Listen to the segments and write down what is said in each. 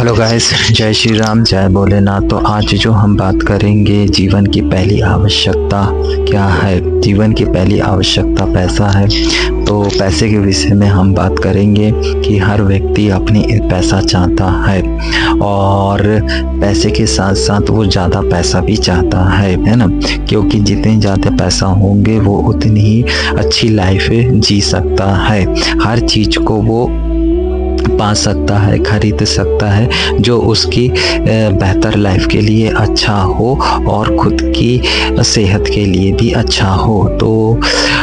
Hello guys, जय श्री राम, जय भोलेनाथ। तो आज जो हम बात करेंगे, जीवन की पहली आवश्यकता क्या है। जीवन की पहली आवश्यकता पैसा है। तो पैसे के विषय में हम बात करेंगे कि हर व्यक्ति अपनी पैसा चाहता है और पैसे के साथ साथ वो ज़्यादा पैसा भी चाहता है ना, क्योंकि जितने ज़्यादा पैसा होंगे वो उतनी ही अच्छी लाइफ जी सकता है। हर चीज़ को वो पा सकता है, खरीद सकता है जो उसकी बेहतर लाइफ के लिए अच्छा हो और खुद की सेहत के लिए भी अच्छा हो। तो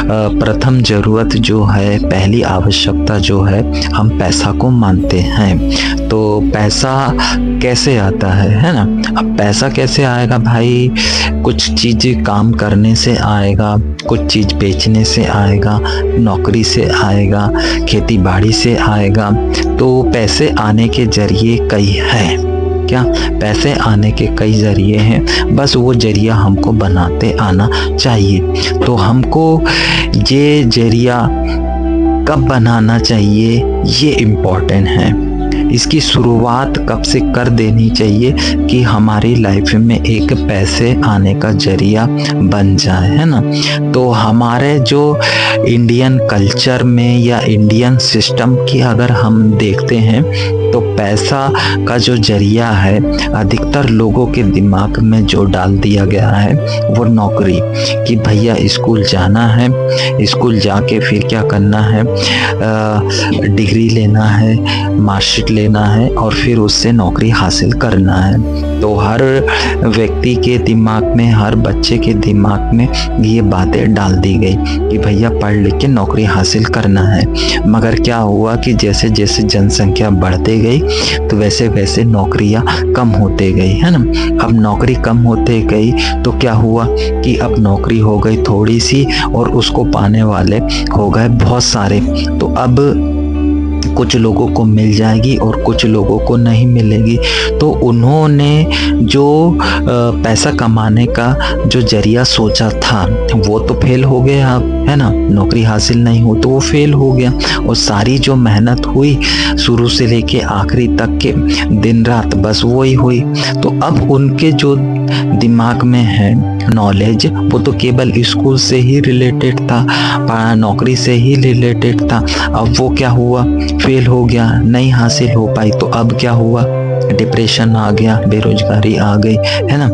प्रथम ज़रूरत जो है, पहली आवश्यकता जो है, हम पैसा को मानते हैं। तो पैसा कैसे आता है ना। अब पैसा कैसे आएगा भाई? कुछ चीज़ काम करने से आएगा, कुछ चीज़ बेचने से आएगा, नौकरी से आएगा, खेती बाड़ी से आएगा। तो पैसे आने के जरिए कई हैं। क्या पैसे आने के कई जरिए हैं, बस वो जरिया हमको बनाते आना चाहिए। तो हमको ये जरिया कब बनाना चाहिए, ये इम्पोर्टेंट है। इसकी शुरुआत कब से कर देनी चाहिए कि हमारी लाइफ में एक पैसे आने का जरिया बन जाए, है ना। तो हमारे जो इंडियन कल्चर में या इंडियन सिस्टम की अगर हम देखते हैं तो पैसा का जो जरिया है, अधिकतर लोगों के दिमाग में जो डाल दिया गया है वो नौकरी, कि भैया स्कूल जाना है, स्कूल जाके फिर क्या करना है, डिग्री लेना है, मार्कशीट लेना है और फिर उससे नौकरी हासिल करना है। तो हर व्यक्ति के दिमाग में, हर बच्चे के दिमाग में ये बातें डाल दी गई कि भैया पढ़ लिख के नौकरी हासिल करना है। मगर क्या हुआ कि जैसे जैसे जनसंख्या बढ़ते गई तो वैसे वैसे नौकरियां कम होते गई, है ना। अब नौकरी कम होते गई तो क्या हुआ कि अब नौकरी हो गई थोड़ी सी और उसको पाने वाले हो गए बहुत सारे। तो अब कुछ लोगों को मिल जाएगी और कुछ लोगों को नहीं मिलेगी। तो उन्होंने जो पैसा कमाने का जो जरिया सोचा था वो तो फेल हो गया, है ना। नौकरी हासिल नहीं हो तो वो फेल हो गया और सारी जो मेहनत हुई शुरू से लेके आखिरी तक के दिन रात बस वही हुई। तो अब उनके जो दिमाग में है नॉलेज वो तो केवल स्कूल से ही रिलेटेड था, नौकरी से ही रिलेटेड था। अब वो क्या हुआ, फेल हो गया, नहीं हासिल हो पाई। तो अब क्या हुआ, डिप्रेशन आ गया, बेरोजगारी आ गई, है ना,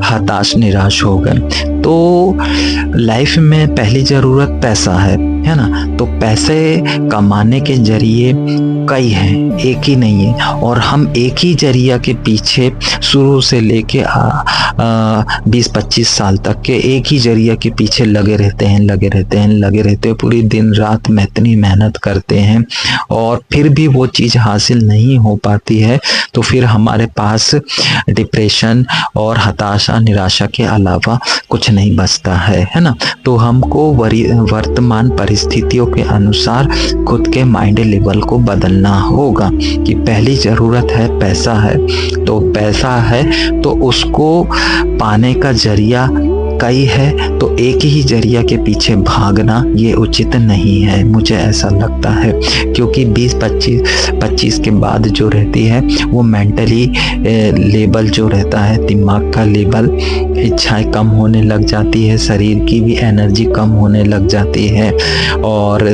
हताश निराश हो गए। तो लाइफ में पहली ज़रूरत पैसा है ना। तो पैसे कमाने के जरिए कई हैं, एक ही नहीं है। और हम एक ही जरिया के पीछे शुरू से लेके 20-25 साल तक के एक ही जरिया के पीछे लगे रहते हैं, पूरी दिन रात में इतनी मेहनत करते हैं और फिर भी वो चीज़ हासिल नहीं हो पाती है। तो फिर हमारे पास डिप्रेशन और हताशा निराशा के अलावा कुछ नहीं बचता है ना। तो हमको वर्तमान परिस्थितियों के अनुसार खुद के माइंड लेवल को बदलना होगा कि पहली ज़रूरत है पैसा है। तो पैसा है तो उसको पाने का जरिया कई है, तो एक ही जरिया के पीछे भागना ये उचित नहीं है, मुझे ऐसा लगता है। क्योंकि 20-25 के बाद जो रहती है वो मेंटली लेवल जो रहता है, दिमाग का लेवल, इच्छाएं कम होने लग जाती है, शरीर की भी एनर्जी कम होने लग जाती है और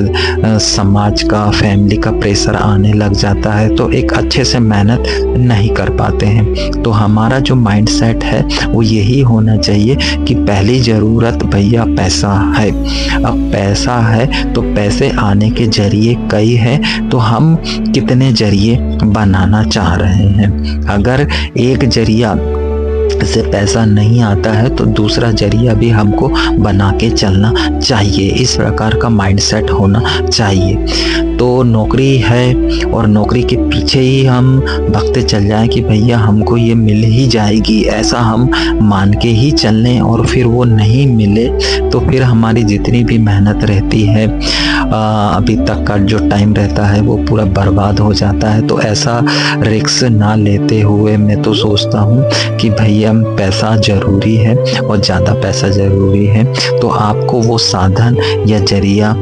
समाज का, फैमिली का प्रेशर आने लग जाता है। तो एक अच्छे से मेहनत नहीं कर पाते हैं। तो हमारा जो माइंड सेट है वो यही होना चाहिए कि पहली ज़रूरत भैया पैसा है। अब पैसा है तो पैसे आने के जरिए कई हैं, तो हम कितने जरिए बनाना चाह रहे हैं। अगर एक जरिया से पैसा नहीं आता है तो दूसरा जरिया भी हमको बना के चलना चाहिए। इस प्रकार का माइंडसेट होना चाहिए। तो नौकरी है और नौकरी के पीछे ही हम भागते चल जाएं कि भैया हमको ये मिल ही जाएगी, ऐसा हम मान के ही चलने और फिर वो नहीं मिले तो फिर हमारी जितनी भी मेहनत रहती है, अभी तक का जो टाइम रहता है वो पूरा बर्बाद हो जाता है। तो ऐसा रिस्क ना लेते हुए मैं तो सोचता हूँ कि भैया पैसा ज़रूरी है और ज़्यादा पैसा ज़रूरी है। तो आपको वो साधन या जरिया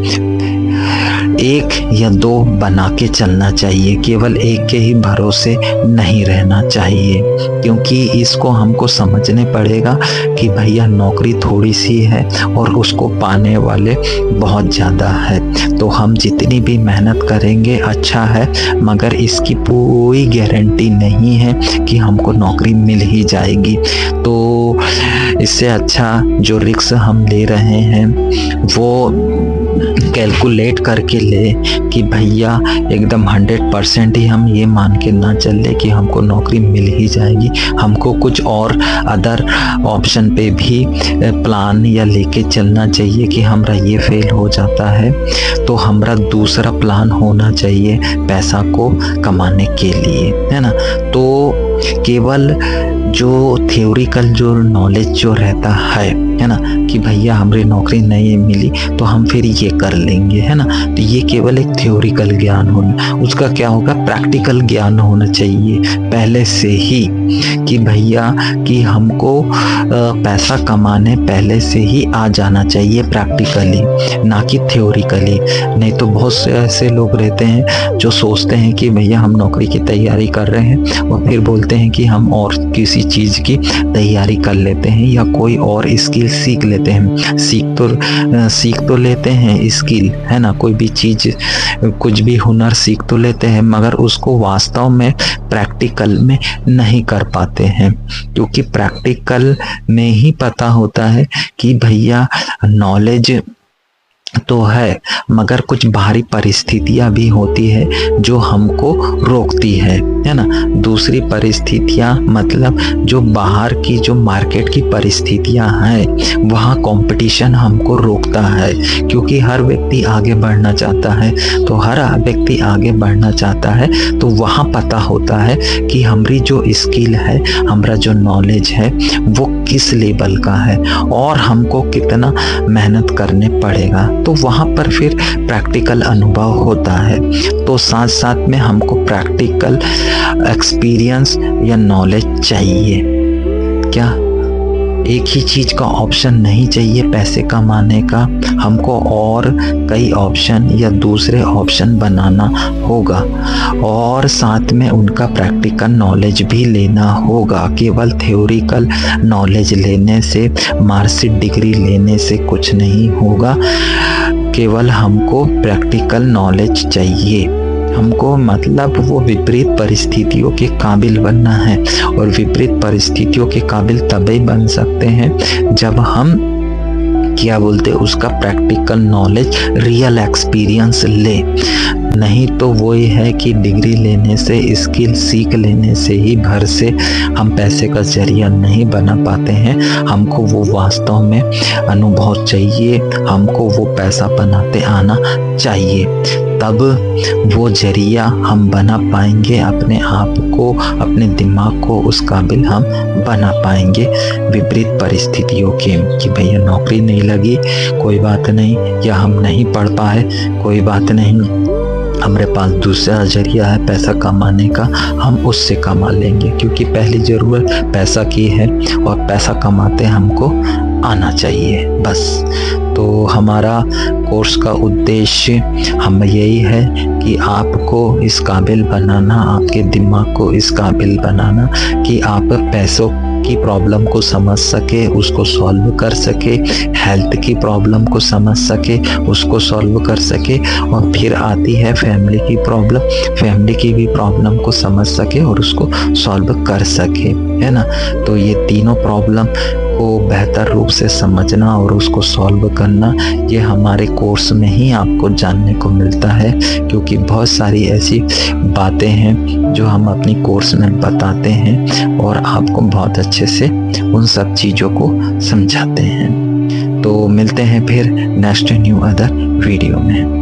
एक या दो बना के चलना चाहिए, केवल एक के ही भरोसे नहीं रहना चाहिए, क्योंकि इसको हमको समझने पड़ेगा कि भैया नौकरी थोड़ी सी है और उसको पाने वाले बहुत ज़्यादा है। तो हम जितनी भी मेहनत करेंगे अच्छा है, मगर इसकी कोई गारंटी नहीं है कि हमको नौकरी मिल ही जाएगी। तो इससे अच्छा जो रिस्क हम ले रहे हैं वो कैलकुलेट करके ले कि भैया एकदम 100% ही हम ये मान के ना चले कि हमको नौकरी मिल ही जाएगी। हमको कुछ और अदर ऑप्शन पे भी प्लान या लेके चलना चाहिए कि हमारा ये फेल हो जाता है तो हमारा दूसरा प्लान होना चाहिए पैसा को कमाने के लिए, है ना। तो केवल जो थ्योरिकल जो नॉलेज जो रहता है ना, कि भैया हमारी नौकरी नहीं मिली तो हम फिर ये कर लेंगे, है ना, तो ये केवल एक थ्योरिकल ज्ञान होना। उसका क्या होगा, प्रैक्टिकल ज्ञान होना चाहिए पहले से ही कि भैया कि हमको पैसा कमाने पहले से ही आ जाना चाहिए प्रैक्टिकली, ना कि थ्योरिकली। नहीं तो बहुत से ऐसे लोग रहते हैं जो सोचते हैं कि भैया हम नौकरी की तैयारी कर रहे हैं और फिर बोलते हैं कि हम और किसी चीज़ की तैयारी कर लेते हैं या कोई और स्किल सीख लेते हैं। सीख तो लेते हैं स्किल, है ना, कोई भी चीज़ कुछ भी हुनर सीख तो लेते हैं, मगर उसको वास्तव में प्रैक्टिकल में नहीं कर पाते हैं, क्योंकि प्रैक्टिकल में ही पता होता है कि भैया नॉलेज तो है मगर कुछ बाहरी परिस्थितियां भी होती है जो हमको रोकती है ना। दूसरी परिस्थितियां मतलब जो बाहर की जो मार्केट की परिस्थितियां हैं वहाँ कंपटीशन हमको रोकता है, क्योंकि हर व्यक्ति आगे बढ़ना चाहता है। तो हर व्यक्ति आगे बढ़ना चाहता है तो वहाँ पता होता है कि हमारी जो स्किल है, हमारा जो नॉलेज है वो किस लेवल का है और हमको कितना मेहनत करने पड़ेगा। तो वहाँ पर फिर प्रैक्टिकल अनुभव होता है। तो साथ साथ में हमको प्रैक्टिकल एक्सपीरियंस या नॉलेज चाहिए। क्या एक ही चीज़ का ऑप्शन नहीं चाहिए पैसे कमाने का, हमको और कई ऑप्शन या दूसरे ऑप्शन बनाना होगा और साथ में उनका प्रैक्टिकल नॉलेज भी लेना होगा। केवल थ्योरिकल नॉलेज लेने से, मार्कशीट डिग्री लेने से कुछ नहीं होगा, केवल हमको प्रैक्टिकल नॉलेज चाहिए। हमको मतलब वो विपरीत परिस्थितियों के काबिल बनना है, और विपरीत परिस्थितियों के काबिल तभी बन सकते हैं जब हम क्या बोलते उसका प्रैक्टिकल नॉलेज, रियल एक्सपीरियंस ले। नहीं तो वही है कि डिग्री लेने से, स्किल सीख लेने से ही घर से हम पैसे का जरिया नहीं बना पाते हैं। हमको वो वास्तव में अनुभव चाहिए, हमको वो पैसा बनाते आना चाहिए, तब वो जरिया हम बना पाएंगे अपने आप को, अपने दिमाग को उस काबिल हम बना पाएंगे विपरीत परिस्थितियों के। कि भैया नौकरी नहीं लगी कोई बात नहीं, या हम नहीं पढ़ पाए कोई बात नहीं, हमारे पास दूसरा जरिया है पैसा कमाने का, हम उससे कमा लेंगे, क्योंकि पहली ज़रूरत पैसा की है और पैसा कमाते हमको आना चाहिए बस। तो हमारा कोर्स का उद्देश्य हम यही है कि आपको इस काबिल बनाना, आपके दिमाग को इस काबिल बनाना कि आप पैसों की प्रॉब्लम को समझ सके, उसको सॉल्व कर सके, हेल्थ की प्रॉब्लम को समझ सके, उसको सॉल्व कर सके, और फिर आती है फैमिली की प्रॉब्लम, फैमिली की भी प्रॉब्लम को समझ सके और उसको सॉल्व कर सके, है ना। तो ये तीनों प्रॉब्लम को बेहतर रूप से समझना और उसको सॉल्व करना, ये हमारे कोर्स में ही आपको जानने को मिलता है, क्योंकि बहुत सारी ऐसी बातें हैं जो हम अपनी कोर्स में बताते हैं और आपको बहुत अच्छे से उन सब चीज़ों को समझाते हैं। तो मिलते हैं फिर नेक्स्ट न्यू अदर वीडियो में।